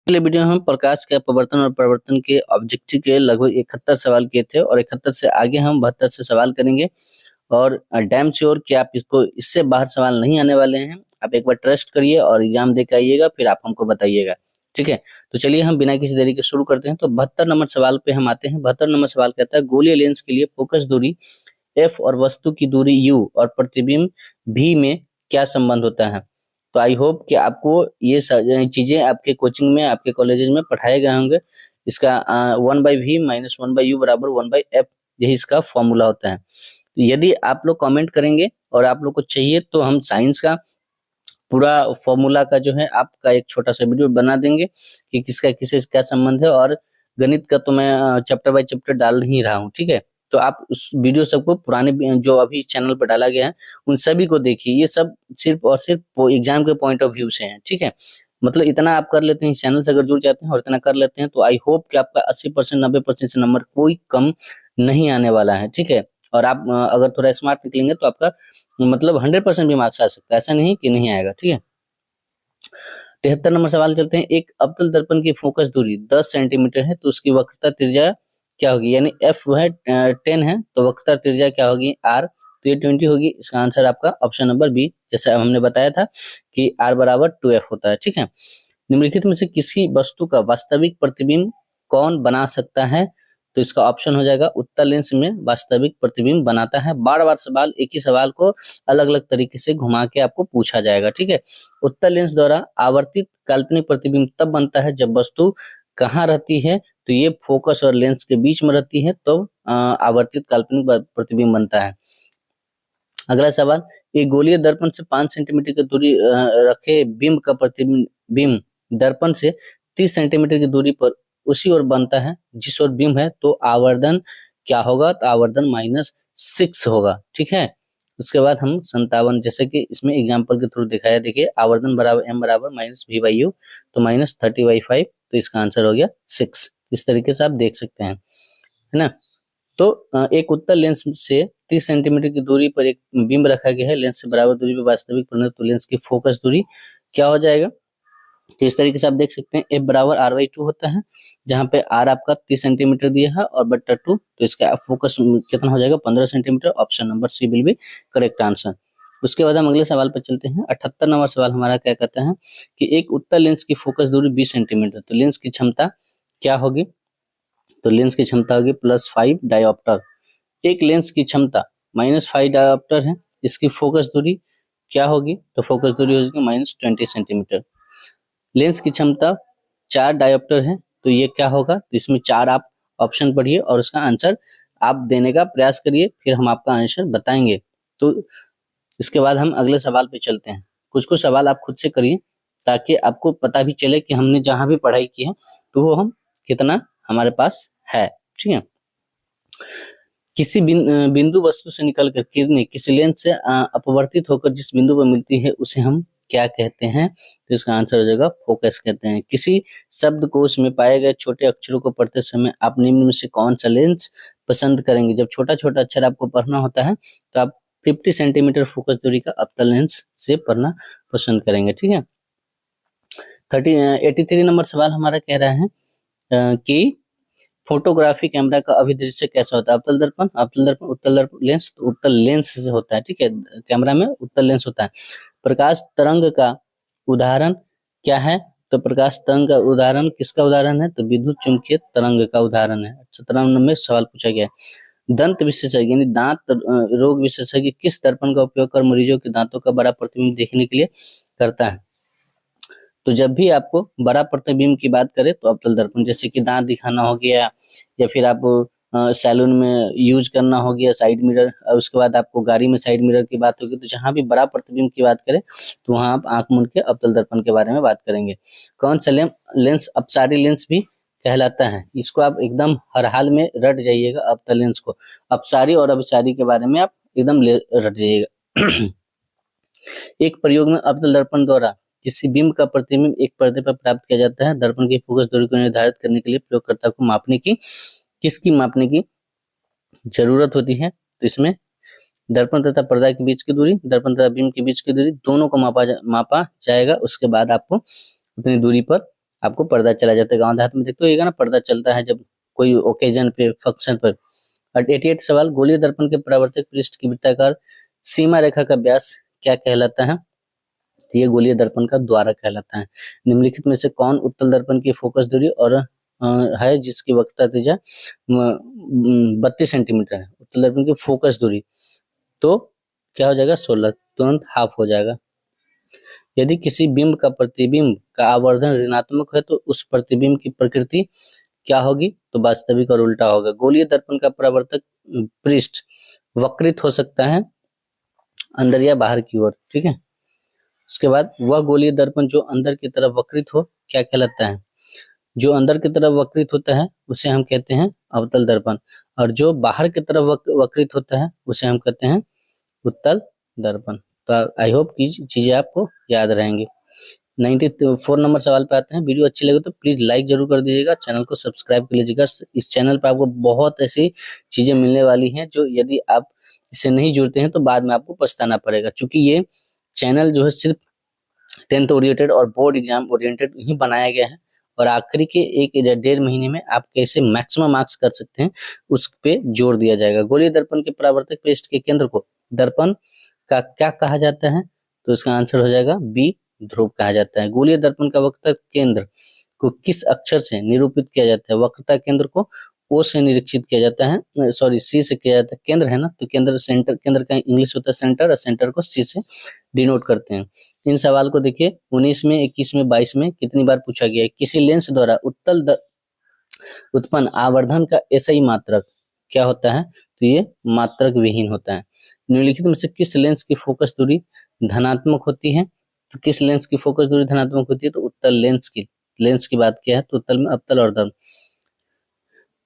पिछले वीडियो में हम प्रकाश के अपवर्तन और परावर्तन के ऑब्जेक्टिव के लगभग 71 सवाल किए थे और 71 से आगे हम 72 से सवाल करेंगे और डैम श्योर कि आप इसको इससे बाहर सवाल नहीं आने वाले हैं। आप एक बार ट्रस्ट करिए और एग्जाम दे के आइएगा, फिर आप हमको बताइएगा। ठीक है, तो चलिए हम बिना किसी देरी के शुरू करते हैं। तो 72 नंबर सवाल पे हम आते हैं। 72 नंबर सवाल कहता है गोलीय लेंस के लिए फोकस दूरी f और वस्तु की दूरी u और प्रतिबिंब v में क्या संबंध होता है। तो आई होप कि आपको ये चीजें आपके कोचिंग में, आपके कॉलेजेस में पढ़ाए गए होंगे। इसका 1/v माइनस 1/u बराबर 1/f, यही इसका फॉर्मूला होता है। तो यदि आप लोग कमेंट करेंगे और आप लोग को चाहिए तो हम साइंस का पूरा फॉर्मूला का जो है आपका एक छोटा सा वीडियो बना देंगे कि किसका किससे क्या संबंध है। और गणित का तो मैं चैप्टर बाय चैप्टर डाल ही रहा हूँ। ठीक है, तो आप उस वीडियो सबको पुराने जो अभी चैनल पर डाला गया है उन सभी को देखिए। ये सब सिर्फ और सिर्फ एग्जाम के पॉइंट ऑफ व्यू से है। ठीक है, मतलब इतना आप कर लेते हैं, इस चैनल से अगर जुड़ जाते हैं और इतना कर लेते हैं तो आई होप कि आपका 80% 90% से नंबर कोई कम नहीं आने वाला है। ठीक है, और आप अगर थोड़ा स्मार्ट निकलेंगे तो आपका मतलब 100% भी मार्क्स आ सकता है, ऐसा नहीं कि नहीं आएगा। ठीक है, 73 नंबर सवाल चलते हैं। एक अवतल दर्पण की फोकस दूरी 10 सेंटीमीटर है तो उसकी वक्रता त्रिज्या क्या होगी, यानी f वो है 10 है तो वक्रता त्रिज्या क्या होगी r, तो ये 20 होगी। इसका आंसर आपका ऑप्शन नंबर बी, जैसा हमने बताया था कि r बराबर 2f होता है। ठीक है, निम्नलिखित में से किसी वस्तु का वास्तविक प्रतिबिंब कौन बना सकता है, तो इसका ऑप्शन हो जाएगा उत्तल लेंस में वास्तविक प्रतिबिंब बनाता है। बार बार सवाल, एक ही सवाल को अलग अलग तरीके से घुमा के आपको पूछा जाएगा। ठीक है, उत्तल लेंस द्वारा आवर्तित काल्पनिक प्रतिबिंब तब बनता है जब वस्तु कहाँ रहती है, तो ये फोकस और लेंस के बीच में रहती है तो आवर्तित काल्पनिक प्रतिबिंब बनता है। अगला सवाल, एक गोलीय दर्पण से 5 सेंटीमीटर की दूरी रखे बिंब का प्रतिबिंब दर्पण से 30 सेंटीमीटर की दूरी पर उसी ओर बनता है जिस ओर बिंब है, तो आवर्धन क्या होगा, तो आवर्धन -6 होगा। ठीक है, उसके बाद हम 57, जैसे कि इसमें एग्जाम्पल के थ्रू दिखाया, देखिए आवर्धन बराबर m बराबर -v/u तो -30/5, तो इसका आंसर हो गया 6। इस तरीके से आप देख सकते हैं, है ना। तो एक उत्तल लेंस से 30 सेंटीमीटर की दूरी पर एक बिंब रखा गया है। लेंस से बराबर दूरी पर वास्तविक परिणत, तो लेंस की फोकस दूरी क्या हो जाएगा, तो इस तरीके से आप देख सकते हैं f बराबर r/2 होता है, जहाँ पे r आपका 30 सेंटीमीटर दिया है और बट्टा 2, तो इसका फोकस कितना हो जाएगा 15 centimetre. Option number C will be correct answer. उसके बाद हम अगले सवाल पर चलते हैं। 78 नंबर सवाल हमारा क्या कहता है कि एक उत्तल लेंस की फोकस दूरी 20 सेंटीमीटर, तो लेंस की क्षमता क्या होगी, तो लेंस की क्षमता होगी +5 डायोप्टर। एक लेंस की क्षमता -5 डायोप्टर है, इसकी फोकस दूरी क्या होगी, तो फोकस दूरी होगी -20 सेंटीमीटर। लेंस की क्षमता 4 डायोप्टर है, तो ये क्या होगा, तो इसमें 4 आप ऑप्शन पढ़िए और उसका आंसर आप देने का प्रयास करिए, फिर हम आपका आंसर बताएंगे। तो इसके बाद हम अगले सवाल पे चलते हैं। कुछ कुछ सवाल आप खुद से करिए ताकि आपको पता भी चले कि हमने जहाँ भी पढ़ाई की है तो वो हम कितना हमारे पास है। ठीक है, किसी बिंदु वस्तु से निकलकर किरणें किसी लेंस से अपवर्तित होकर जिस बिंदु पर मिलती है उसे हम क्या कहते हैं, तो इसका आंसर हो जाएगा फोकस कहते हैं। किसी शब्दकोश में पाए गए छोटे अक्षरों को पढ़ते समय आप निम्न में से कौन सा लेंस पसंद करेंगे। जब छोटा छोटा अक्षर आपको पढ़ना होता है तो आप 50 सेंटीमीटर फोकस दूरी का अवतल लेंस से पढ़ना पसंद करेंगे। ठीक है, 83 नंबर सवाल हमारा कह रहा है कि फोटोग्राफी कैमरा का अभिदृश्य कैसा होता है। अवतल दर्पण, अवतल दर्पण, उत्तल दर्पण, लेंस, तो उत्तल लेंस से होता है। ठीक है, कैमरा में उत्तल लेंस होता है। प्रकाश तरंग का उदाहरण क्या है, तो प्रकाश तरंग का उदाहरण किसका उदाहरण है, तो विद्युत चुंबकीय तरंग का उदाहरण है। 17 नंबर में सवाल पूछा गया है। दंत विशेषज्ञ यानी दांत रोग विशेषज्ञ किस दर्पण का उपयोग कर मरीजों के दांतों का बड़ा प्रतिबिंब देखने के लिए करता है, तो जब भी आपको बड़ा प्रतिबिंब की बात करें तो अवतल दर्पण, जैसे कि दांत दिखाना हो गया या फिर आप सैलून में यूज करना हो गया साइड मिरर, उसके बाद आपको गाड़ी में साइड मिरर की बात होगी, तो जहां भी बड़ा प्रतिबिंब की बात करें तो वहां आप आंख मूंद के अवतल दर्पण के बारे में बात करेंगे। कौन सा लेंस अपसारी लेंस भी कहलाता है, इसको आप एकदम हर हाल में रट जाइएगा। अवतल लेंस को अपसारी और अभिसारी के बारे में आप एकदम रट जाइएगा। एक प्रयोग में अवतल दर्पण द्वारा किसी बिंब का प्रतिबिंब एक पर्दे पर प्राप्त किया जाता है। दर्पण की फोकस दूरी को निर्धारित करने के लिए प्रयोगकर्ता को किसकी मापने की जरूरत होती है, तो इसमें दर्पण तथा पर्दा के बीच की दूरी, दर्पण तथा बिंब के बीच की दूरी दोनों को मापा जाएगा। उसके बाद आपको उतनी दूरी पर आपको पर्दा चला जाता है। गाँव देहात में देखते होइएगा ना, पर्दा चलता है जब कोई ओकेजन पे, फंक्शन पर। और 88 सवाल, गोलीय दर्पण के परावर्तक पृष्ठ की वृत्ताकार सीमा रेखा का व्यास क्या कहलाता है? तो ये गोलीय दर्पण का द्वारा कहलाता है। निम्नलिखित में से कौन उत्तल दर्पण की फोकस दूरी और है जिसकी वक्रता त्रिज्या 32 सेंटीमीटर है? उत्तल दर्पण की फोकस दूरी तो क्या हो जाएगा? 16, तुरंत हाफ हो जाएगा। यदि किसी बिंब का प्रतिबिंब का आवर्धन ऋणात्मक है तो उस प्रतिबिंब की प्रकृति क्या होगी? तो वास्तविक और उल्टा होगा। गोलीय दर्पण का परावर्तक पृष्ठ वक्रित हो सकता है अंदर या बाहर की ओर, ठीक है। उसके बाद वह गोलीय दर्पण जो अंदर की तरफ वक्रित हो क्या कहलाता है? जो अंदर की तरफ वक्रित होता है उसे हम कहते हैं अवतल दर्पण, और जो बाहर की तरफ वक्रित होता है उसे हम कहते हैं उत्तल दर्पण। तो आई होप कि चीजें आपको याद रहेंगी। 94 नंबर सवाल पे आते हैं। वीडियो अच्छी लगे तो प्लीज लाइक जरूर कर दीजिएगा, चैनल को सब्सक्राइब कर लीजिएगा। इस चैनल पर आपको बहुत ऐसी चीजें मिलने वाली हैं जो यदि आप इससे नहीं जुड़ते हैं तो बाद में आपको पछताना पड़ेगा, क्योंकि ये चैनल जो है सिर्फ 10th ओरिएंटेड और बोर्ड एग्जाम ओरिएंटेड ही बनाया गया है, और आखिरी के 1-1.5 महीने में आप कैसे मैक्सिमम मार्क्स कर सकते हैं उस पे जोर दिया जाएगा। गोलीय दर्पण के परावर्तक पृष्ठ के केंद्र को दर्पण का क्या कहा जाता है? तो इसका आंसर हो जाएगा बी, ध्रुव कहा जाता है। गोलीय दर्पण का वक्रता केंद्र को किस अक्षर से निरूपित किया जाता है? वक्रता केंद्र को ओ से निरीक्षित किया जाता है, सॉरी सी से किया जाता है। केंद्र है ना, तो केंद्र सेंटर, केंद्र का इंग्लिश होता है सेंटर, और सेंटर को सी से डिनोट करते हैं। इन सवाल को देखिए 19 में, 21 में, 22 में कितनी बार पूछा गया है? किसी लेंस द्वारा उत्पन्न आवर्धन का एसआई मात्रक क्या होता है? तो ये मात्रक विहीन होता है। निम्नलिखित में से किस लेंस की फोकस दूरी धनात्मक होती है? तो किस लेंस की फोकस दूरी धनात्मक होती है? तो उत्तल लेंस की। लेंस की बात किया है तो उत्तल में अवतल और दर्पण।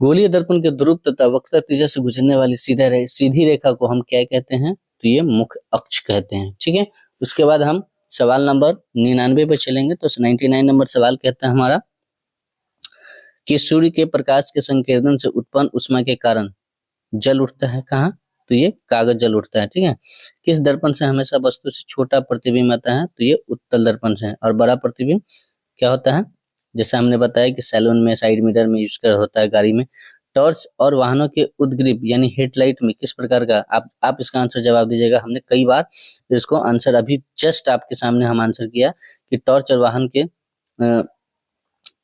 गोलीय दर्पण के ध्रुव तथा वक्रता त्रिज्या से गुजरने वाली सीधी रेखा को हम क्या कहते हैं? तो ये मुख्य अक्ष कहते हैं, ठीक है। उसके बाद हम सवाल नंबर 99 पे चलेंगे। तो 99 नंबर सवाल कहता है हमारा कि सूर्य के प्रकाश के संकेंद्रण से उत्पन्न ऊष्मा के कारण जल उठता है कहाँ? तो ये कागज जल उठता है, ठीक है। किस दर्पण से हमेशा वस्तु से छोटा प्रतिबिंब आता है? तो ये उत्तल दर्पण से है। और बड़ा प्रतिबिंब क्या होता है? जैसे हमने बताया कि सैलून में, साइड मिरर में यूज कर होता है, गाड़ी में। टॉर्च और वाहनों के उद्ग्रीब यानी हेडलाइट में किस प्रकार का, आप इसका आंसर जवाब दीजिएगा। हमने कई बार इसको आंसर अभी जस्ट आपके सामने हम आंसर किया कि टॉर्च और वाहन के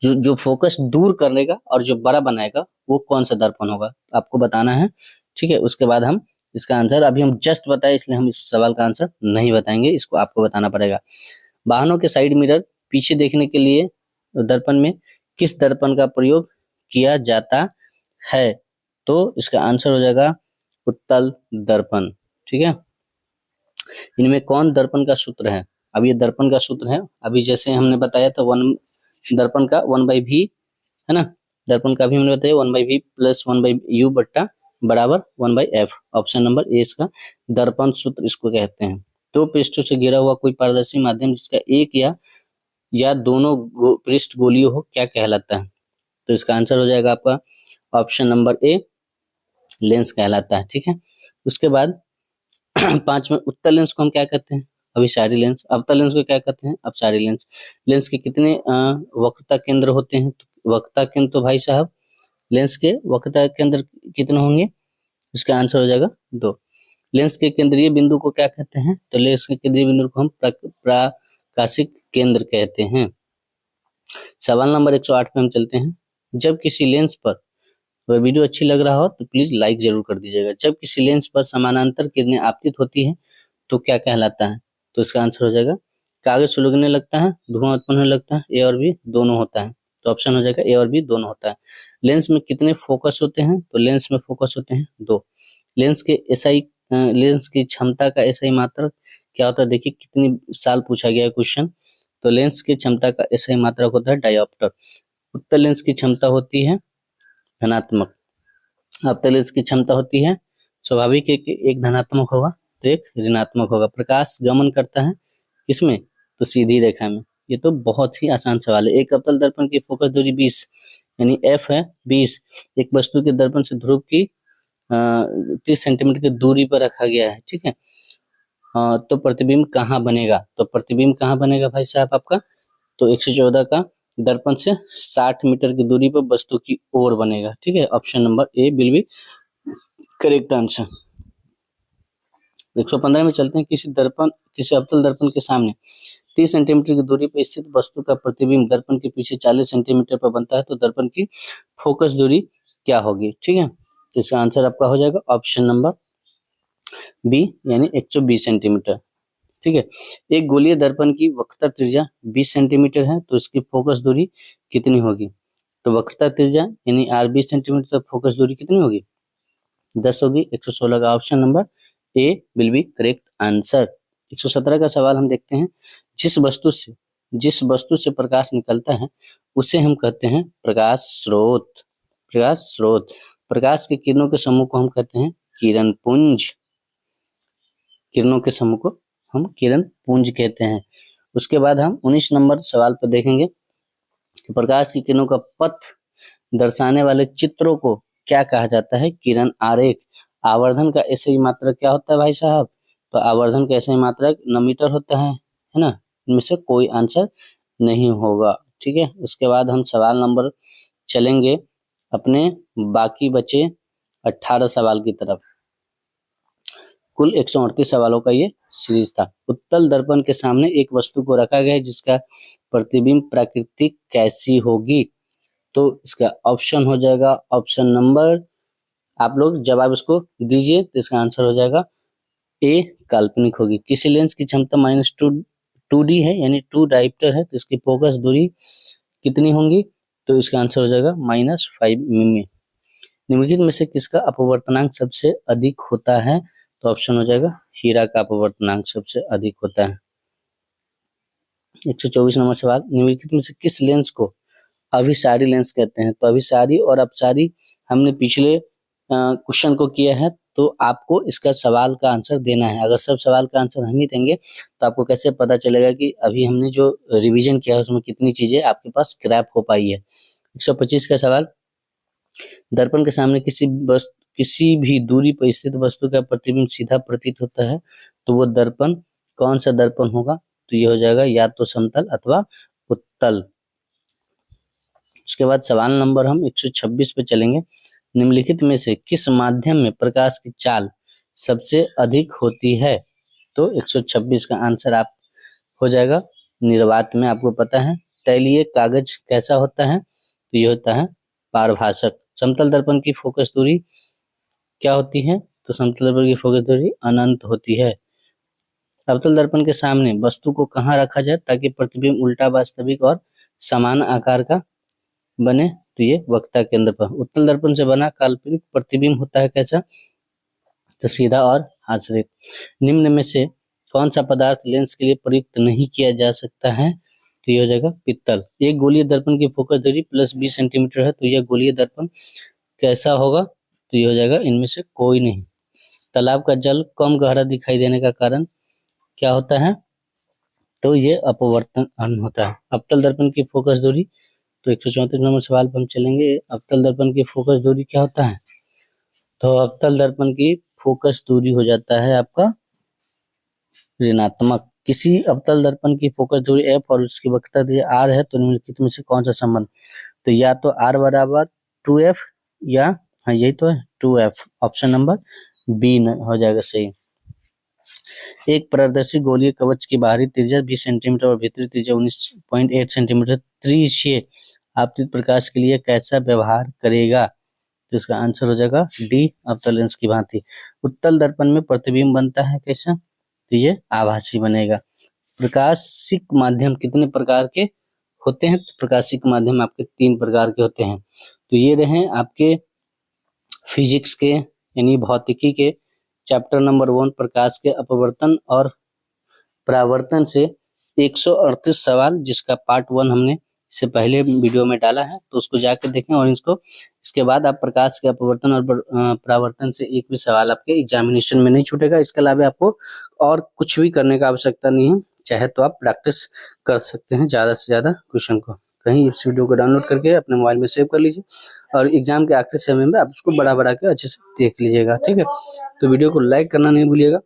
जो फोकस दूर करने का और जो बड़ा बनाएगा वो कौन सा दर्पण होगा, आपको बताना है, ठीक है। उसके बाद हम इसका आंसर अभी हम जस्ट बताए, इसलिए हम इस सवाल का आंसर नहीं बताएंगे, इसको आपको बताना पड़ेगा। वाहनों के साइड मिरर पीछे देखने के लिए दर्पण में किस दर्पण का प्रयोग किया जाता है? तो इसका आंसर हो जाएगा उत्तल दर्पण, ठीक है। इनमें कौन दर्पण का सूत्र है? अब ये दर्पण का सूत्र है, अभी जैसे हमने बताया था दर्पण का 1/v है ना, दर्पण का भी हमने बताया 1/v प्लस 1/u बट्टा बराबर 1/f। ऑप्शन नंबर ए इसका दर्पण सूत्र इसको कहते हैं। दो पृष्ठों से घिरा हुआ कोई पारदर्शी माध्यम जिसका एक या दोनों पृष्ठ गोलीय हो क्या कहलाता है? तो इसका आंसर हो जाएगा आपका ऑप्शन नंबर ए, लेंस कहलाता है, ठीक है। उसके बाद 5 में उत्तल लेंस को हम क्या कहते हैं? अभिसारी लेंस। अवतल लेंस को क्या कहते हैं? अपसारी लेंस। लेंस के कितने वक्रता केंद्र होते हैं? तो वक्रता केंद्र तो भाई साहब लेंस के वक्रता केंद्र कितने होंगे? इसका आंसर हो जाएगा 2। लेंस के केंद्रीय बिंदु को क्या कहते हैं? तो लेंस के केंद्रीय बिंदु को हम प्रकाशिक केंद्र कहते हैं। सवाल नंबर 108 पे हम चलते हैं। जब किसी लेंस पर, अगर वीडियो अच्छी लग रहा हो तो प्लीज लाइक जरूर कर दीजिएगा। जब किसी लेंस पर समानांतर किरणें आपतित होती हैं तो क्या कहलाता है? तो इसका आंसर हो जाएगा कागज सुलगने लगता है, धुआं उत्पन्न होने लगता है, ए और बी दोनों होता है। तो ऑप्शन हो जाएगा ए और बी दोनों होता है। लेंस में कितने फोकस होते हैं? तो लेंस में फोकस होते हैं 2। लेंस के एसआई लेंस की क्षमता का एसआई मात्रक क्या होता है? देखिए कितनी साल पूछा गया है क्वेश्चन। तो लेंस की क्षमता का एसआई मात्रक होता है डायोप्टर। उत्तल लेंस की क्षमता होती है धनात्मक, अवतल लेंस की क्षमता होती है स्वाभाविक है कि एक धनात्मक होगा तो एक ऋणात्मक होगा। प्रकाश गमन करता है किसमें? तो सीधी रेखा में। ये तो बहुत ही आसान सवाल है। एक अवतल दर्पण की फोकस दूरी 20 यानी f है 20, एक वस्तु के दर्पण से ध्रुव की 30 सेंटीमीटर की दूरी पर रखा गया है, ठीक है। तो प्रतिबिंब कहाँ बनेगा? तो प्रतिबिंब कहाँ बनेगा भाई साहब आपका? तो 114 का दर्पण से 60 मीटर की दूरी पर वस्तु की ओर बनेगा। ठीक है, option number A will be correct answer. 115 में चलते हैं। किसी अवतल दर्पण के सामने 30 सेंटीमीटर की दूरी पर स्थित वस्तु का प्रतिबिंब दर्पण के पीछे 40 सेंटीमीटर पर बनता है, तो दर्पण की फोकस दूरी क्या होगी? ठीक है, तो इसका आंसर आपका हो जाएगा ऑप्शन नंबर बी, यानी 120 सेंटीमीटर। ठीक है, एक गोलीय दर्पण की वक्रता त्रिज्या 20 सेंटीमीटर है, तो इसकी फोकस दूरी कितनी होगी? तो वक्रता त्रिज्या यानी आर 20 सेंटीमीटर, तक फोकस दूरी कितनी होगी? 10 होगी। 116 का option number A will be correct answer. 117 का सवाल हम देखते हैं। जिस वस्तु से प्रकाश निकलता है उसे हम कहते हैं प्रकाश स्रोत। प्रकाश के किरणों के समूह को हम कहते हैं किरण पुंज। किरणों के समूह को हम किरण पुंज कहते हैं। उसके बाद हम 19 नंबर सवाल पर देखेंगे कि प्रकाश की किरणों का पथ दर्शाने वाले चित्रों को क्या कहा जाता है? किरण आरेख। आवर्धन का ऐसे ही मात्रक क्या होता है भाई साहब? तो आवर्धन का ऐसे ही मात्रक नमीटर होता है ना? इनमें से कोई आंसर नहीं होगा। ठीक है, उसके बाद हम सवाल नंबर चलेंगे अपने बाकी बचे 18 सवाल की तरफ। कुल 138 सवालों का ये सीरीज था। उत्तल दर्पण के सामने एक वस्तु को रखा गया है जिसका प्रतिबिंब प्राकृतिक कैसी होगी? तो इसका ऑप्शन हो जाएगा ऑप्शन नंबर, आप लोग जवाब इसको दीजिए तो इसका आंसर हो जाएगा ए, काल्पनिक होगी। किसी लेंस की क्षमता -2D है, यानी 2 डायोप्टर है, तो इसकी फोकस दूरी कितनी होंगी? तो इसका आंसर हो जाएगा -5 मिमी। निम्नलिखित में से किसका अपवर्तनांक सबसे अधिक होता है? तो ऑप्शन हो जाएगा हीरा का अपवर्तनांक सबसे अधिक होता है। 124 नंबर सवाल। निम्नलिखित में से किस लेंस को अभिसारी लेंस कहते हैं? तो अभिसारी और अपसारी हमने पिछले क्वेश्चन को किया है, तो आपको इसका सवाल का आंसर देना है। अगर सब सवाल का आंसर हम ही देंगे तो आपको कैसे पता चलेगा कि अभी हमने जो रिवीजन किया है उसमें कितनी चीजें आपके पास स्क्रैप हो पाई है। 125 का सवाल। दर्पण के सामने किसी भी दूरी पर स्थित वस्तु का प्रतिबिंब सीधा प्रतीत होता है, तो वो दर्पण कौन सा दर्पण होगा? तो ये हो जाएगा या तो समतल अथवा उत्तल। उसके बाद सवाल नंबर हम 126 पे चलेंगे। निम्नलिखित में से किस माध्यम में प्रकाश की चाल सबसे अधिक होती है? तो 126 का आंसर आप हो जाएगा निर्वात में। आपको पता है तैलीय कागज कैसा होता है? तो ये होता है पारभासक। समतल दर्पण की फोकस दूरी क्या होती है? तो समतल दर्पण की फोकस दूरी अनंत होती है। अवतल दर्पण के सामने वस्तु को कहाँ रखा जाए ताकि प्रतिबिंब उल्टा, वास्तविक और समान आकार का बने? तो ये वक्ता केंद्र पर। उत्तल दर्पण से बना काल्पनिक प्रतिबिंब होता है कैसा? तो सीधा और आश्रित। निम्न में से कौन सा पदार्थ लेंस के लिए प्रयुक्त नहीं किया जा सकता है? तो ये हो जाएगा पित्तल। एक गोलीय दर्पण की फोकस दूरी +20 सेंटीमीटर है, तो यह गोलीय दर्पण कैसा होगा? तो ये हो जाएगा इनमें से कोई नहीं। तालाब का जल कम गहरा दिखाई देने का कारण क्या होता है? तो ये अपवर्तन होता है। अवतल दर्पण की फोकस दूरी, तो 134 नंबर सवाल पर हम चलेंगे। अवतल दर्पण की फोकस दूरी क्या होता है? तो अवतल दर्पण की फोकस दूरी हो जाता है आपका ऋणात्मक। किसी अवतल दर्पण की फोकस दूरी f और उसकी वक्रता r है, तो निम्नलिखित में से कौन सा संबंध? तो या तो r बराबर 2f या हाँ यही तो है 2f। ऑप्शन नंबर बी हो जाएगा सही। एक पारदर्शी गोलीय कवच की बाहरी त्रिज्या 20 सेंटीमीटर और भीतरी त्रिज्या 19.8 सेंटीमीटर त्रिज्यीय आपतित प्रकाश के लिए कैसा व्यवहार करेगा? तो इसका आंसर हो जाएगा डी, अवतल लेंस की भांति। उत्तल दर्पण में प्रतिबिंब बनता है कैसा? तो ये आभासी बनेगा। प्रकाशिक माध्यम कितने प्रकार के होते हैं? तो प्रकाशिक माध्यम आपके 3 प्रकार के होते हैं। तो ये रहे आपके फिजिक्स के यानी भौतिकी के चैप्टर नंबर 1 प्रकाश के अपवर्तन और परावर्तन से 138 सवाल, जिसका पार्ट 1 हमने इससे पहले वीडियो में डाला है, तो उसको जाकर देखें। और इसके बाद आप प्रकाश के अपवर्तन और परावर्तन से एक भी सवाल आपके एग्जामिनेशन में नहीं छूटेगा। इसके अलावा आपको और कुछ भी करने का आवश्यकता नहीं है, चाहे तो आप प्रैक्टिस कर सकते हैं ज़्यादा से ज़्यादा क्वेश्चन को। कहीं इस वीडियो को डाउनलोड करके अपने मोबाइल में सेव कर लीजिए और एग्जाम के आखिरी समय में आप उसको बड़ा के अच्छे से देख लीजिएगा। ठीक है, तो वीडियो को लाइक करना नहीं भूलिएगा।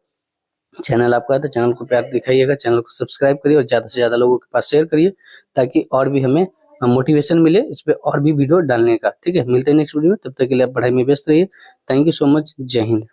चैनल आपका है तो चैनल को प्यार दिखाइएगा, चैनल को सब्सक्राइब करिए और ज़्यादा से ज़्यादा लोगों के पास शेयर करिए ताकि और भी हमें मोटिवेशन मिले इस पे और भी वीडियो डालने का। ठीक है, मिलते हैं नेक्स्ट वीडियो में, तब तक के लिए आप पढ़ाई में व्यस्त रहिए। Thank you so much. जय हिंद।